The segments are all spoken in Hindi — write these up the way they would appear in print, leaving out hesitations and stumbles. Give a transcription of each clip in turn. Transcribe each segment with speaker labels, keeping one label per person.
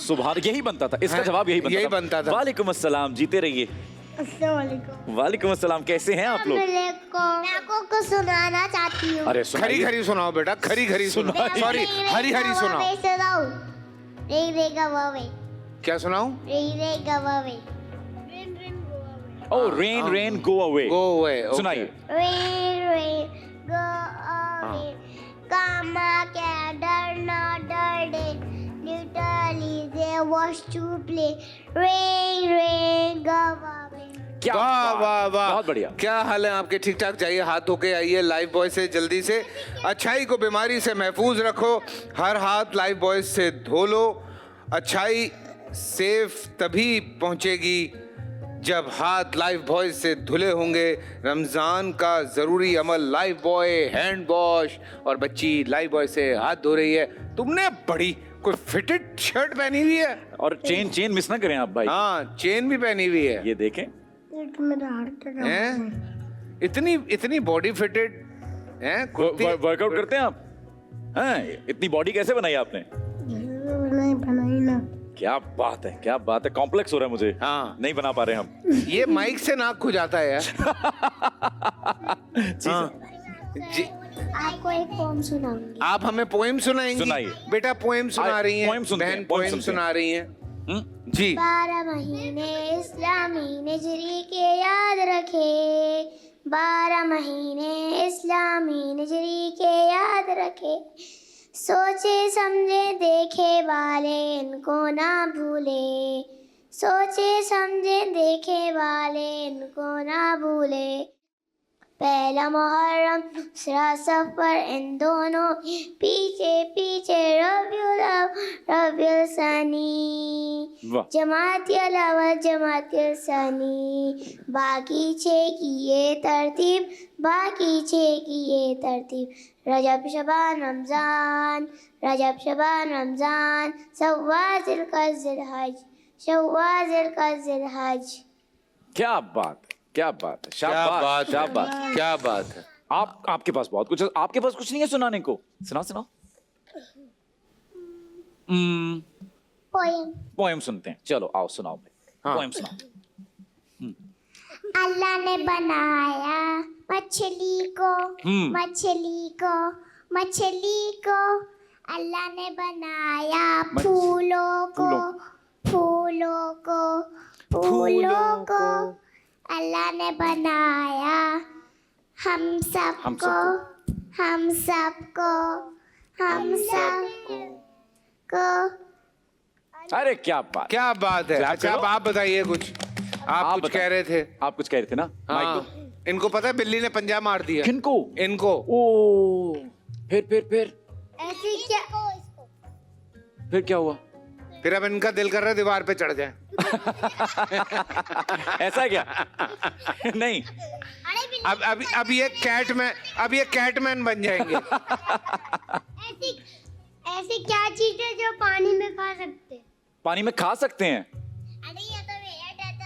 Speaker 1: सुभान, यही बनता था, इसका जवाब यही बनता था। वालेकुम अस्सलाम, जीते रहिए।
Speaker 2: अस्सलाम वालेकुम।
Speaker 1: वालेकुम अस्सलाम, कैसे हैं आप लोग?
Speaker 2: मैं आपको कुछ सुनाना चाहती हूँ।
Speaker 1: अरे
Speaker 3: खरी खरी सुनाओ बेटा, खरी खरी सुनाओ। सॉरी, हरी हरी सुनाओ।
Speaker 2: रे रे गवावे।
Speaker 3: क्या सुनाऊं?
Speaker 2: रे रे गवावे।
Speaker 1: Oh, rain rain go away.
Speaker 3: Go away,
Speaker 1: सुनाइए।
Speaker 2: Rain, rain, go away. Come again, not dirty. Literally, they was to play. Rain, rain, go away.
Speaker 1: क्या
Speaker 3: वाह वाह वाह,
Speaker 1: बहुत बढ़िया।
Speaker 3: क्या हाल है आपके? ठीक ठाक? जाइए हाथ धो के आइए लाइफ बॉय से जल्दी से। अच्छाई को बीमारी से महफूज रखो, हर हाथ लाइफ बॉय से धो लो। अच्छाई सेफ तभी पहुंचेगी जब हाथ लाइफ बॉय से धुले होंगे। रमजान का जरूरी अमल लाइफ बॉय हैंड वॉश, और बच्ची लाइफ बॉय से हाथ धो रही है। तुमने बड़ी कोई फिटेड शर्ट पहनी हुई है, और
Speaker 1: चेन मिस ना करें आप भाई।
Speaker 3: हाँ, चेन भी पहनी हुई है।
Speaker 1: ये देखें,
Speaker 2: मेरा हार्ट
Speaker 3: हैं? इतनी बॉडी फिटेड हैं?
Speaker 1: वर्कआउट करते हैं आप? हैं? इतनी बॉडी कैसे बनाई आपने?
Speaker 2: बनाई ना।
Speaker 1: क्या बात है, क्या बात है। कॉम्प्लेक्स हो रहा है मुझे।
Speaker 3: हाँ,
Speaker 1: नहीं बना पा रहे हम।
Speaker 3: ये माइक से नाक खुजाता है यार। हाँ। जी,
Speaker 2: आपको एक पोम सुनाऊंगी।
Speaker 3: आप हमें पोएम सुनाएंगी?
Speaker 1: सुनाइए।
Speaker 3: बेटा पोएम सुना रही हैं,
Speaker 1: पोएम सुनते हैं,
Speaker 3: बहन
Speaker 1: पोएम
Speaker 3: पोएम
Speaker 1: सुनते हैं।
Speaker 3: सुना रही हैं। जी।
Speaker 2: 12 महीने इस्लामी निजरी के याद रखे। 12 महीने इस्लामी निजरी के याद रखे। सोचे समझे देखे वाले इनको ना भूले। सोचे समझे देखे वाले इनको ना भूले। पहला मुहर्रम दूसरा सफर, इन दोनों पीछे पीछे रबियुल सनी। जमातियल अव्वल जमातियल सनी। बाकी छः की ये तरतीब, बाकी छः की ये तरतीब। रजब शबान रमजान, रजब शबान रमजान, शव्वाल जिलकद जिलहज, शव्वाल जिलकद जिलहज।
Speaker 1: क्या बात है, क्या बात है। शाबाश, शाबाश,
Speaker 3: क्या बात है।
Speaker 1: आपके पास बहुत कुछ है। आपके पास कुछ नहीं है सुनाने को? सुनाओ सुनाओ।
Speaker 2: पोएम।
Speaker 1: पोएम सुनते हैं, चलो आओ सुनाओ भाई।
Speaker 3: हाँ।
Speaker 1: पोएम सुनाओ।
Speaker 2: अल्लाह ने बनाया मछली को, मछली को, मछली को। अल्लाह ने बनाया फूलों को, फूलों को, फूलों को। अल्लाह ने बनाया हम सबको, हम सबको, हम सबको।
Speaker 1: अरे क्या बात,
Speaker 3: क्या बात है।
Speaker 1: Clap
Speaker 3: अच्छा,
Speaker 1: करो।
Speaker 3: अब आप बताइए कुछ। आप कुछ कह रहे थे।
Speaker 1: आप कुछ कह रहे थे ना? माइक
Speaker 3: हाँ।
Speaker 1: दो।
Speaker 3: इनको पता है बिल्ली ने पंजा मार दिया।
Speaker 1: किनको?
Speaker 3: इनको।
Speaker 1: ओ, फिर
Speaker 2: ऐसे क्या?
Speaker 1: फिर क्या हुआ?
Speaker 3: फिर अब इनका दिल कर रहा है दीवार पे चढ़ जाए।
Speaker 1: ऐसा क्या? नहीं,
Speaker 3: अब ये कैटमैन बन जाएंगे।
Speaker 2: ऐसी क्या चीज है जो पानी में खा सकते हैं?
Speaker 1: पानी में खा सकते हैं?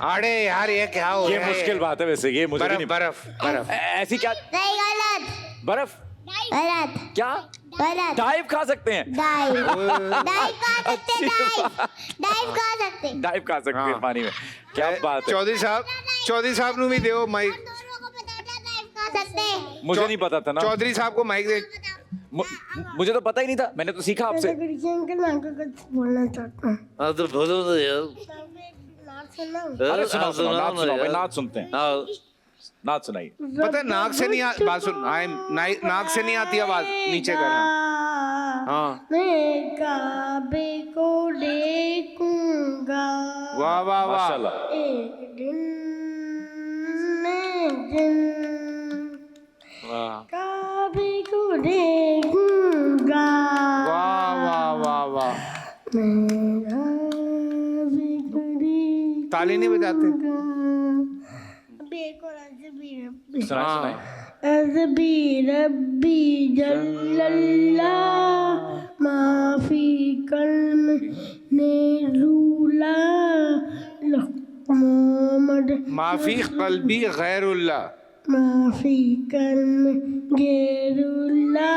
Speaker 3: अरे यार ये क्या हो
Speaker 1: ये
Speaker 3: रहा है?
Speaker 1: मुश्किल बात है वैसे, ये मुझे भी नहीं।
Speaker 3: बर्फ बर्फ।
Speaker 1: ऐसी क्या?
Speaker 2: नहीं, गलत,
Speaker 1: बर्फ?
Speaker 2: गलत,
Speaker 1: क्या?
Speaker 2: गलत।
Speaker 1: डाइव खा सकते हैं?
Speaker 2: डाइव, डाइव खा सकते हैं, डाइव खा सकते हैं।
Speaker 1: डाइव खा सकते हैं
Speaker 3: हाँ।
Speaker 1: पानी में। क्या बात है।
Speaker 3: चौधरी साहब नु भी दो माइक।
Speaker 2: दोनों को पता था डाइव खा सकते हैं।
Speaker 1: मुझे नहीं पता था ना।
Speaker 3: चौधरी साहब को माइक दे।
Speaker 1: मुझे तो पता ही नहीं था, मैंने तो सीखा आपसे।
Speaker 2: बोलना चाहता हूँ।
Speaker 3: हाँ तो बोलो तो यार।
Speaker 1: अरे सुनाओ सुनाओ, नाच सुनाओ भाई, नाच सुनते हैं। नाच सुनाइए।
Speaker 3: पता है नाक से नहीं बात सुन, नाक से नहीं आती आवाज, नीचे कर। हाँ,
Speaker 2: मैं काबे को देखूंगा,
Speaker 3: वाह वाह वाह।
Speaker 1: माशाल्लाह।
Speaker 2: एक दिन मैं दिन
Speaker 3: वाह
Speaker 2: काबे को देखूंगा।
Speaker 3: वाह वाह वाह वाह।
Speaker 2: मैं काबे को देखूंगा।
Speaker 3: ताली नहीं बजाते?
Speaker 1: सुनाइए सुनाइए।
Speaker 2: अज़बी रब्बी जल्लल्ला माफी कल्म ने रूला मोहम्मद
Speaker 3: माफी कल्बी गैरुल्लाह,
Speaker 2: माफी कल्म गैरुल्ला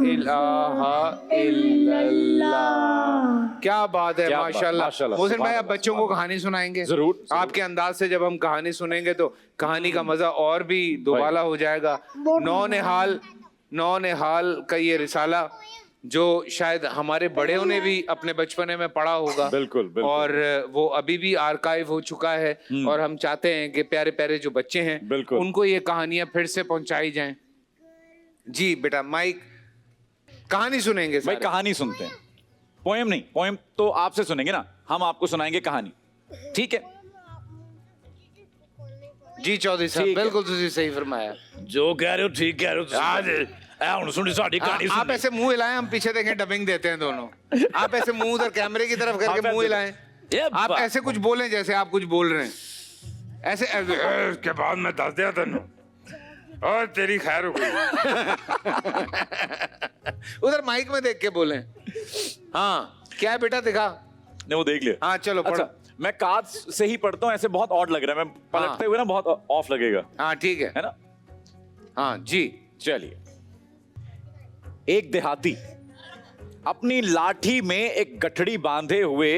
Speaker 3: इलाहा इल्लल्लाह। क्या बात है,
Speaker 1: क्या बात,
Speaker 3: माशाल्लाह।
Speaker 1: माशाल्लाह,
Speaker 3: मोहसिन भाई, आप
Speaker 1: सुभान
Speaker 3: बच्चों को कहानी सुनाएंगे?
Speaker 1: जरूर, जरूर।
Speaker 3: आपके अंदाज से जब हम कहानी सुनेंगे तो कहानी का मजा और भी दोबाला हो जाएगा। नौ निहाल का ये रिसाला जो शायद हमारे बड़ेों ने भी अपने बचपने में पढ़ा होगा।
Speaker 1: बिल्कुल, बिल्कुल।
Speaker 3: और वो अभी भी आर्काइव हो चुका है और हम चाहते हैं कि प्यारे प्यारे जो बच्चे हैं
Speaker 1: बिल्कुल।
Speaker 3: उनको ये कहानियां फिर से पहुंचाई जाएं। जी बेटा, माइक, कहानी सुनेंगे
Speaker 1: भाई
Speaker 3: सारे।
Speaker 1: कहानी सुनते हैं, पोएम नहीं। पोएम तो आपसे सुनेंगे ना, हम आपको सुनाएंगे कहानी, ठीक है?
Speaker 3: जी चौधरी साहब,
Speaker 1: ठीक है।
Speaker 3: बिल्कुल तुझे सही फरमाया।
Speaker 1: जो कह रहे हो ठीक कह रहे हो। ਹੁਣ सुनी साडी कहानी
Speaker 3: आप ऐसे मुंह हिलाएं, हम पीछे देखें, डबिंग देते हैं दोनों। आप ऐसे मुंह उधर कैमरे की तरफ करके मुंह हिलाएं। आप ऐसे कुछ बोलें जैसे आप कुछ बोल रहे हैं। ऐसे
Speaker 4: के बाद मैं दस दिया तेन और तेरी खैर हो गई।
Speaker 3: उधर माइक में देख के बोलें। हाँ, क्या है बेटा, दिखा।
Speaker 1: ने वो देख लिया।
Speaker 3: हाँ चलो पढ़ो।
Speaker 1: अच्छा, मैं काज से ही पढ़ता हूँ, ऐसे बहुत ऑड लग रहा है, मैं पलटते हुए ना बहुत ऑफ लगेगा,
Speaker 3: हाँ ठीक
Speaker 1: है ना?
Speaker 3: हाँ जी।
Speaker 1: चलिए। एक देहाती अपनी लाठी में एक गठड़ी बांधे हुए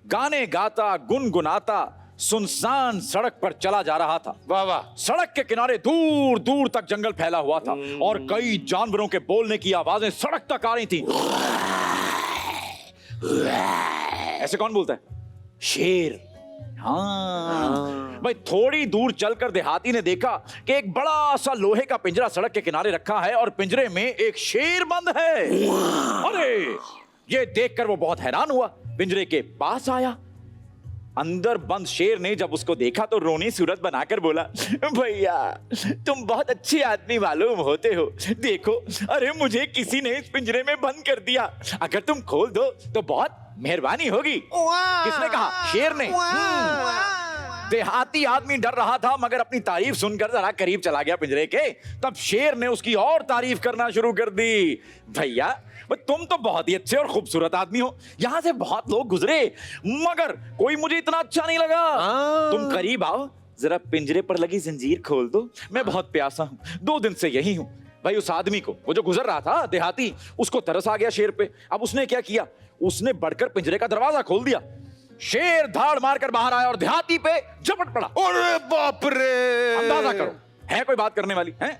Speaker 1: गाने गाता गुनगुनाता सुनसान सड़क पर चला जा रहा था।
Speaker 3: वाह वाह।
Speaker 1: सड़क के किनारे दूर दूर तक जंगल फैला हुआ था और कई जानवरों के बोलने की आवाजें सड़क तक आ रही थी। ऐसे कौन बोलता है? शेर। हाँ भाई, थोड़ी दूर चलकर देहाती ने देखा कि एक बड़ा सा लोहे का पिंजरा सड़क के किनारे रखा है और पिंजरे में एक शेर बंद है। अरे, ये देखकर वो बहुत हैरान हुआ, पिंजरे के पास आया। अंदर बंद शेर ने जब उसको देखा तो रोनी सूरत बनाकर बोला, भैया तुम बहुत अच्छे आदमी मालूम होते हो, देखो अरे मुझे किसी ने इस पिंजरे में बंद कर दिया, अगर तुम खोल दो तो बहुत मेहरबानी होगी। किसने कहा? शेर ने। देहाती आदमी डर रहा था मगर अपनी तारीफ सुनकर जरा करीब चला गया पिंजरे के। तब शेर ने उसकी और तारीफ करना शुरू कर दी। भैया तुम तो बहुत ही अच्छे और खूबसूरत आदमी हो, यहां से बहुत लोग गुजरे मगर कोई मुझे इतना अच्छा नहीं लगा। तुम करीब आओ, जरा पिंजरे पर लगी जंजीर खोल दो, मैं बहुत प्यासा हूं, 2 दिन से यही हूं। भाई उस आदमी को, वो जो गुजर रहा था देहाती, उसको तरस आ गया शेर पे। अब उसने क्या किया, उसने बढ़कर पिंजरे का दरवाजा खोल दिया। शेर धाड़ मारकर बाहर आया और देहाती पे झपट पड़ा।
Speaker 3: अरे बाप रे!
Speaker 1: अंदाजा करो, है कोई बात करने वाली है?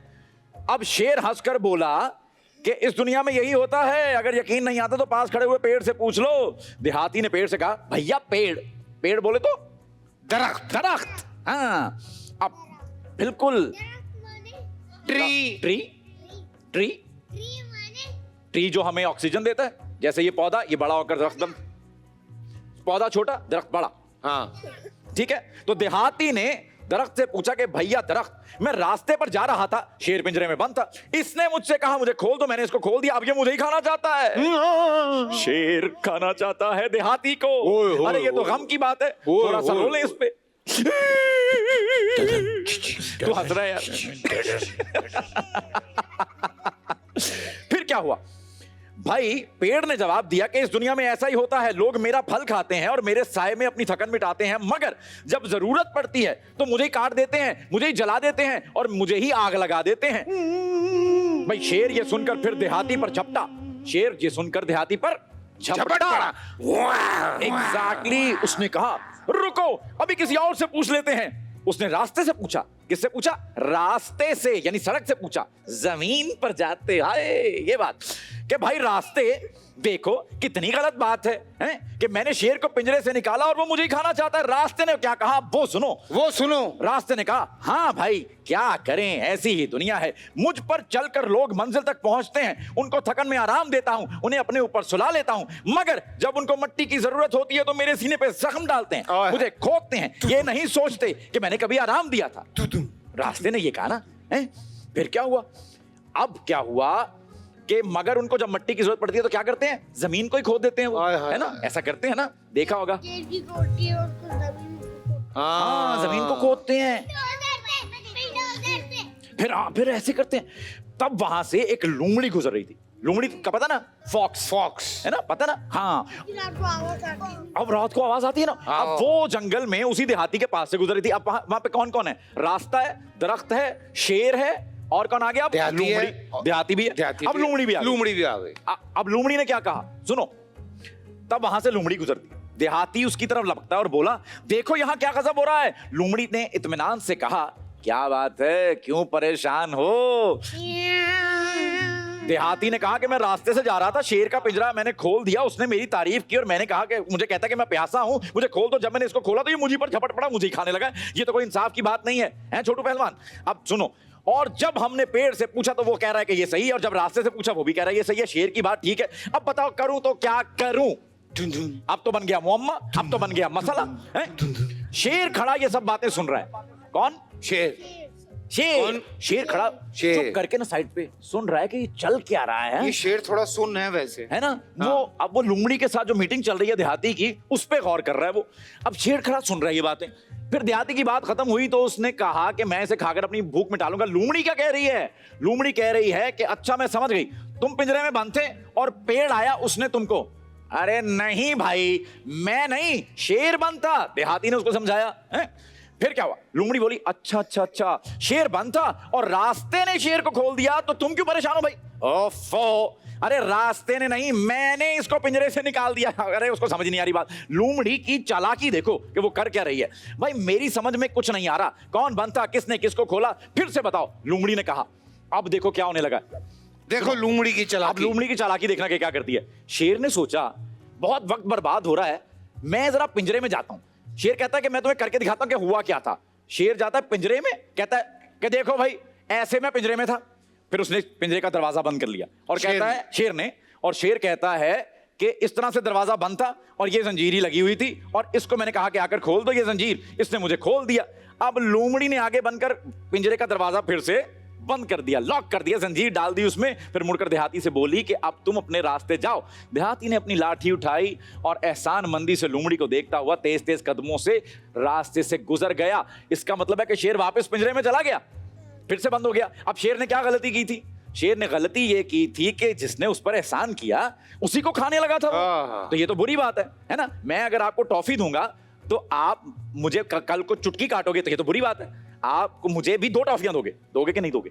Speaker 1: अब शेर हंसकर बोला कि इस दुनिया में यही होता है, अगर यकीन नहीं आता तो पास खड़े हुए पेड़ से पूछ लो। देहाती ने पेड़ से कहा, भैया पेड़। पेड़ बोले तो
Speaker 3: दरख्त।
Speaker 1: दरख्त। हाँ, अब बिल्कुल
Speaker 3: ट्री।
Speaker 1: ट्री ट्री ट्री जो हमें ऑक्सीजन देता है, जैसे ये पौधा, ये बड़ा होकर दरख्त बन, पौधा छोटा दरख्त बड़ा।
Speaker 3: हाँ
Speaker 1: ठीक है। तो देहाती ने दरख्त से पूछा कि भैया दरख्त, मैं रास्ते पर जा रहा था, शेर पिंजरे में बंद था, इसने मुझसे कहा मुझे खोल दो, मैंने इसको खोल दिया, अब ये मुझे ही खाना चाहता है। शेर खाना चाहता है देहाती को। अरे ये तो गम की बात है, थोड़ा सा रो ले इस पे। तू हंस रहा है यार। फिर क्या हुआ भाई? पेड़ ने जवाब दिया कि इस दुनिया में ऐसा ही होता है, लोग मेरा फल खाते हैं और मेरे साए में अपनी थकन मिटाते हैं, मगर जब जरूरत पड़ती है तो मुझे ही काट देते हैं, मुझे ही जला देते हैं और मुझे ही आग लगा देते हैं। भाई शेर ये सुनकर फिर देहाती पर झपटा। शेर ये सुनकर देहाती पर झपटा। एग्जैक्टली। उसने कहा, रुको अभी किसी और से पूछ लेते हैं। उसने रास्ते से पूछा। किससे पूछा? रास्ते से, यानी सड़क से पूछा। जमीन पर जाते हाय, ये बात कि भाई रास्ते, देखो कितनी गलत बात है कि मैंने शेर को पिंजरे से निकाला और वो मुझे ही खाना चाहता है। रास्ते ने क्या कहा वो सुनो। रास्ते ने कहा, हाँ भाई क्या करें, ऐसी ही दुनिया है, मुझ पर चलकर लोग मंजिल तक पहुंचते हैं, उनको थकन में आराम देता हूं, उन्हें अपने ऊपर सुला लेता हूं, मगर जब उनको मट्टी की जरूरत होती है तो मेरे सीने पे जख्म डालते हैं, मुझे खोदते हैं, ये नहीं सोचते कि मैंने कभी आराम दिया था। रास्ते ने ये कहा ना। फिर क्या हुआ? अब क्या हुआ कि मगर उनको जब मट्टी की जरूरत पड़ती है तो क्या करते हैं? जमीन को ही खोद देते हैं वो, है ना? ऐसा करते हैं ना, देखा होगा। हाँ, जमीन को खोदते हैं। फिर ऐसे करते हैं। तब वहां से एक लोमड़ी गुजर रही थी। लोमड़ी का पता ना? फॉक्स है ना, पता ना? हाँ, अब रात को आवाज आती है ना। अब वो जंगल में उसी देहाती के पास से गुजर रही थी। अब वहां पे कौन कौन है? रास्ता है, दरख्त है, शेर है और कौन आ गया? अब
Speaker 3: देहाती है।
Speaker 1: लूमड़ी, देहाती भी है,
Speaker 3: देहाती
Speaker 1: अब
Speaker 3: भी है।
Speaker 1: लूमड़ी भी आ गई।
Speaker 3: लूमड़ी भी आ गई।
Speaker 1: अब लूमड़ी ने क्या कहा सुनो, तब वहां से लूमड़ी गुजरती, देहाती उसकी तरफ लपकता और बोला देखो यहां क्या गजब हो रहा है। लूमड़ी ने इत्मीनान से कहा क्या बात है, क्यों परेशान हो? देहाती ने कहा कि मैं रास्ते से जा रहा था, शेर का पिंजरा मैंने खोल दिया, उसने मेरी तारीफ की और मैंने कहा कि मुझे कहता कि मैं प्यासा हूं, मुझे खोल दो। जब मैंने इसको खोला तो ये मुझे पर झपट पड़ा, मुझे ही खाने लगा। ये तो कोई इंसाफ की बात नहीं है, हैं छोटू पहलवान? अब सुनो, और जब हमने पेड़ से पूछा तो वो कह रहा है कि ये सही है, और जब रास्ते से पूछा वो भी कह रहा है ये सही है। शेर की बात ठीक है, अब बताओ करूं तो क्या करूं? अब तो बन गया मुअम्मा, अब तो बन गया मसला है? शेर खड़ा ये सब बातें सुन रहा है। कौन?
Speaker 3: शेर।
Speaker 1: शेर। शेर खड़ा
Speaker 3: शेर।
Speaker 1: चुप करके ना साइड पे सुन रहा है कि ये चल क्या रहा है,
Speaker 3: ये शेर थोड़ा सुन्न है वैसे,
Speaker 1: है ना? वो अब वो लुमड़ी के साथ जो मीटिंग चल रही है देहाती की, उस पे गौर कर रहा है वो। अब शेर खड़ा सुन रहा है ये बातें। फिर देहाती की बात खत्म हुई तो उसने कहा कि मैं इसे खाकर अपनी भूख मिटा लूंगा। लूमड़ी क्या कह रही है? लूमड़ी कह रही है कि अच्छा मैं समझ गई, तुम पिंजरे में बंद थे और पेड़ आया उसने तुमको। अरे नहीं भाई, मैं नहीं, शेर बंद था। देहाती ने उसको समझाया है। फिर क्या हुआ? लूमड़ी बोली अच्छा अच्छा अच्छा, शेर बंद था और रास्ते ने शेर को खोल दिया, तो तुम क्यों परेशान हो भाई? ओफो, अरे रास्ते ने नहीं, मैंने इसको पिंजरे से निकाल दिया। अरे उसको समझ नहीं आ रही बात। लूमड़ी की चालाकी देखो कि वो कर क्या रही है। भाई मेरी समझ में कुछ नहीं आ रहा, कौन बंद था, किसने किसको खोला, फिर से बताओ। लूमड़ी ने कहा। अब देखो क्या होने लगा,
Speaker 3: देखो लूमड़ी की
Speaker 1: अब
Speaker 3: चालाकी।
Speaker 1: लूमड़ी की चालाकी देखना कि क्या करती है। शेर ने सोचा बहुत वक्त बर्बाद हो रहा है, मैं जरा पिंजरे में जाता हूं। शेर कहता है कि मैं तुम्हें करके दिखाता हूं कि हुआ क्या था। शेर जाता है पिंजरे में, कहता है कि देखो भाई ऐसे मैं पिंजरे में था। फिर उसने पिंजरे का दरवाजा बंद कर लिया और
Speaker 3: शेर
Speaker 1: कहता
Speaker 3: ने।
Speaker 1: है, शेर ने, और शेर कहता है कि इस तरह से दरवाजा बंद था और ये जंजीर ही लगी हुई थी और इसको मैंने कहा कि आकर खोल दो ये जंजीर, इसने मुझे खोल दिया। अब लूमड़ी ने आगे बनकर पिंजरे का दरवाजा फिर से बंद कर दिया, लॉक कर दिया, जंजीर डाल दी उसमें। फिर मुड़कर देहाती से बोली कि अब तुम अपने रास्ते जाओ। देहाती ने अपनी लाठी उठाई और एहसान मंदी से लूमड़ी को देखता हुआ तेज तेज कदमों से रास्ते से गुजर गया। इसका मतलब है कि शेर वापस पिंजरे में चला गया, फिर से बंद हो गया। अब शेर ने क्या गलती की थी? शेर ने गलती ये की थी कि जिसने उस पर एहसान किया उसी को खाने लगा था वो। तो ये तो बुरी बात है ना? मैं अगर आपको टॉफी दूंगा तो आप मुझे कल को चुटकी काटोगे, तो ये तो बुरी बात है। आप मुझे भी 2 टॉफियां दोगे कि नहीं दोगे?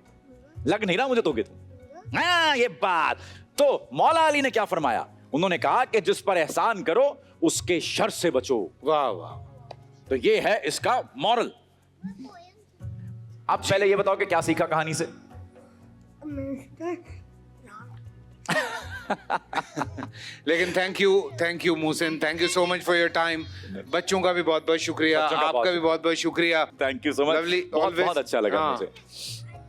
Speaker 1: लग नहीं रहा मुझे दोगे तुम। हाँ ये बात। तो मौला अली ने क्या फरमाया? उन्होंने कहा कि जिस पर एहसान करो उसके शर से बचो।
Speaker 3: वाह वाह।
Speaker 1: तो ये है इसका मॉरल। अब पहले ये बताओ कि क्या सीखा कहानी से?
Speaker 3: लेकिन thank you Mohsin, thank you so much for your time. बच्चों का भी बहुत बहुत शुक्रिया,
Speaker 1: बच्चों का
Speaker 3: आपका भी बहुत बहुत शुक्रिया।
Speaker 1: Thank you so much,
Speaker 3: Lovely,
Speaker 1: बहुत
Speaker 3: always।
Speaker 1: बहुत अच्छा लगा
Speaker 3: हाँ।
Speaker 1: मुझे।